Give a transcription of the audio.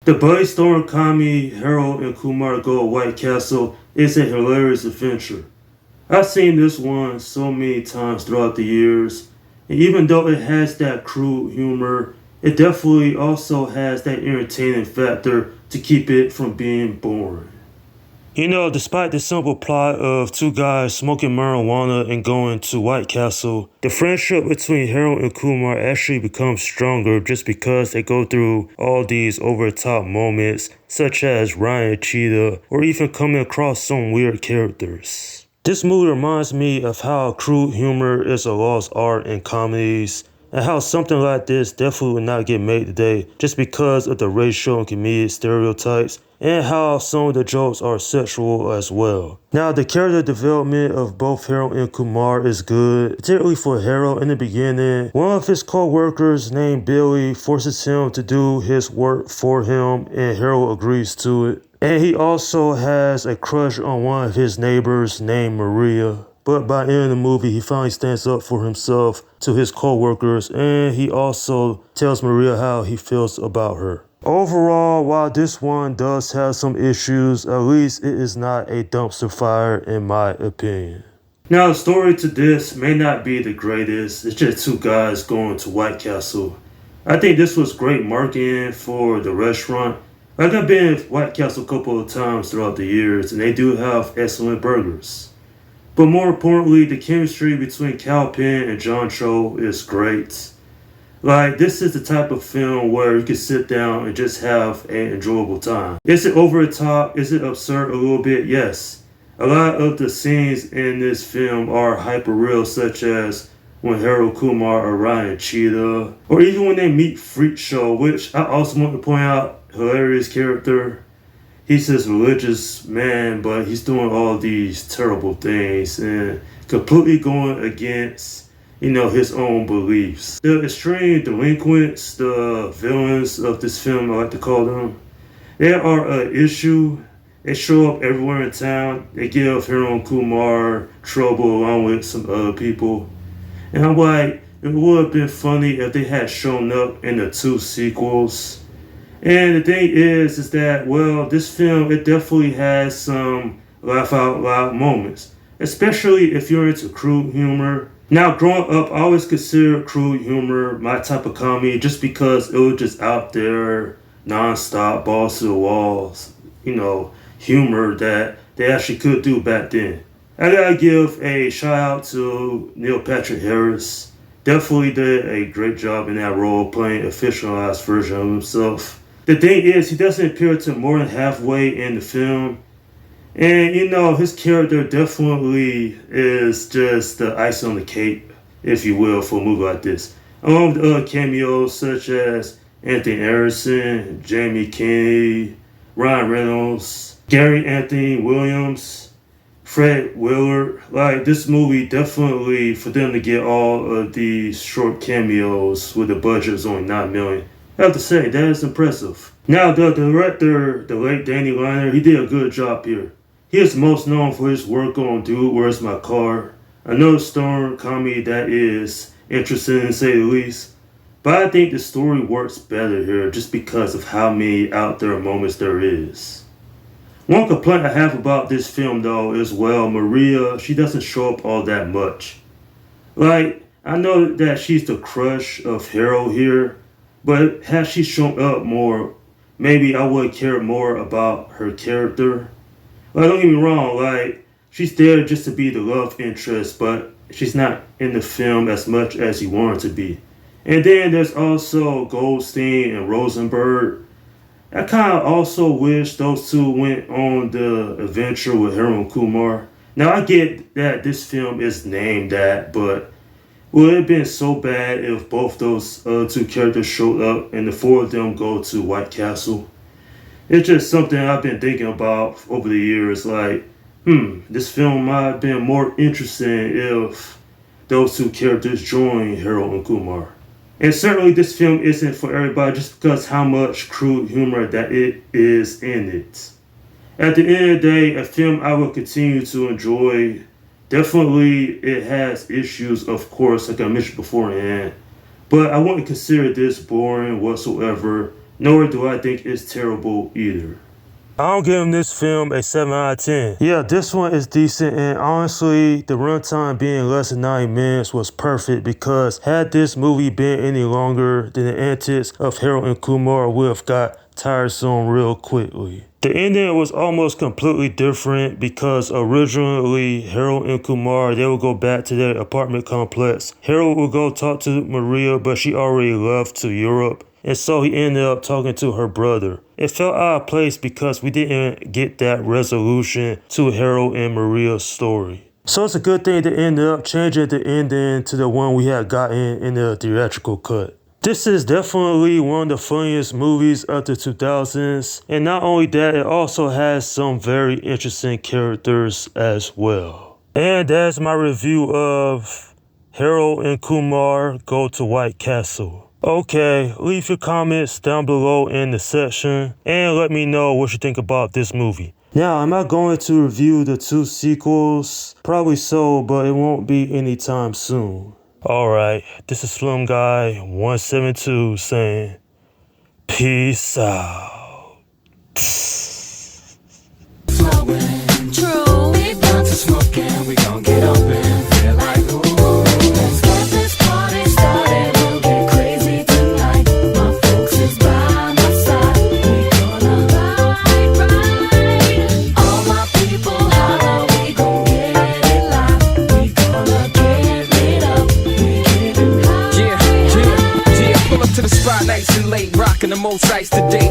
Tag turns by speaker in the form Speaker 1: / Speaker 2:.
Speaker 1: The buddy storm comedy Harold and Kumar go to White Castle is a hilarious adventure. I've seen this one so many times throughout the years, and even though it has that crude humor, it definitely also has that entertaining factor to keep it from being boring. Despite the simple plot of two guys smoking marijuana and going to White Castle, the friendship between Harold and Kumar actually becomes stronger just because they go through all these over the top moments, such as Ryan Cheetah, or even coming across some weird characters. This movie reminds me of how crude humor is a lost art in comedies, and how something like this definitely would not get made today just because of the racial and comedic stereotypes, and how some of the jokes are sexual as well. Now, the character development of both Harold and Kumar is good, particularly for Harold in the beginning. One of his co-workers named Billy forces him to do his work for him, and Harold agrees to it. And he also has a crush on one of his neighbors named Maria. But by the end of the movie, he finally stands up for himself to his co-workers, and he also tells Maria how he feels about her. Overall, while this one does have some issues, at least it is not a dumpster fire in my opinion. Now, the story to this may not be the greatest. It's just two guys going to White Castle. I think this was great marketing for the restaurant. Like, I've been to White Castle a couple of times throughout the years, and they do have excellent burgers. But more importantly, the chemistry between Kal Penn and John Cho is great. Like, this is the type of film where you can sit down and just have an enjoyable time. Is it over the top? Is it absurd a little bit? Yes. A lot of the scenes in this film are hyper real, such as when Harold Kumar or Ryan Cheetah, or even when they meet Freak Show, which I also want to point out, hilarious character. He's this religious man, but he's doing all these terrible things and completely going against, his own beliefs. The extreme delinquents, the villains of this film, I like to call them, they are an issue. They show up everywhere in town. They give Harold Kumar trouble along with some other people. And I'm like, it would have been funny if they had shown up in the two sequels. And the thing is that, well, this film, it definitely has some laugh out loud moments, especially if you're into crude humor. Now, growing up, I always considered crude humor my type of comedy just because it was just out there, non-stop, balls to the walls, humor that they actually could do back then. I gotta give a shout out to Neil Patrick Harris. Definitely did a great job in that role, playing a fictionalized version of himself. The thing is, he doesn't appear to more than halfway in the film. And, his character definitely is just the icing on the cake, if you will, for a movie like this. Along with other cameos such as Anthony Anderson, Jamie Kennedy, Ryan Reynolds, Gary Anthony Williams, Fred Willard. Like, this movie definitely, for them to get all of these short cameos with the budget was only $9 million. I have to say, that is impressive. Now, the director, the late Danny Liner, he did a good job here. He is most known for his work on Dude, Where's My Car? Another storm comedy that is interesting to say the least. But I think the story works better here just because of how many out there moments there is. One complaint I have about this film though is, well, Maria, she doesn't show up all that much. Like, I know that she's the crush of Harold here, but had she shown up more, maybe I would care more about her character. Like, don't get me wrong, like, she's there just to be the love interest, but she's not in the film as much as you want her to be. And then there's also Goldstein and Rosenberg. I kind of also wish those two went on the adventure with Harold Kumar. Now, I get that this film is named that, but would it have been so bad if both those other two characters showed up and the four of them go to White Castle? It's just something I've been thinking about over the years. Like, this film might have been more interesting if those two characters joined Harold and Kumar. And certainly this film isn't for everybody just because how much crude humor that it is in it. At the end of the day, a film I will continue to enjoy. Definitely, it has issues, of course, like I mentioned beforehand. But I wouldn't consider this boring whatsoever. nor do I think it's terrible either. I'll give him this film a 7 out of 10. Yeah, this one is decent, and honestly, the runtime being less than 90 minutes was perfect because had this movie been any longer, then the antics of Harold and Kumar would have got tiresome real quickly. The ending was almost completely different because originally Harold and Kumar, they would go back to their apartment complex. Harold would go talk to Maria, but she already left to Europe. And so he ended up talking to her brother. It felt out of place because we didn't get that resolution to Harold and Maria's story. So it's a good thing they ended up changing the ending to the one we had gotten in the theatrical cut. This is definitely one of the funniest movies of the 2000s. And not only that, it also has some very interesting characters as well. And that's my review of Harold and Kumar Go to White Castle. Okay, leave your comments down below in the section and let me know what you think about this movie. Now, am I going to review the 2 sequels? Probably so, but it won't be anytime soon. Alright, this is Slim Guy 172 saying, peace out.
Speaker 2: Flowing, true, we got to smoke and we gon' get up and feel like ooh. Let's get this party started.
Speaker 3: To the spot nice and late, rocking the most ice today.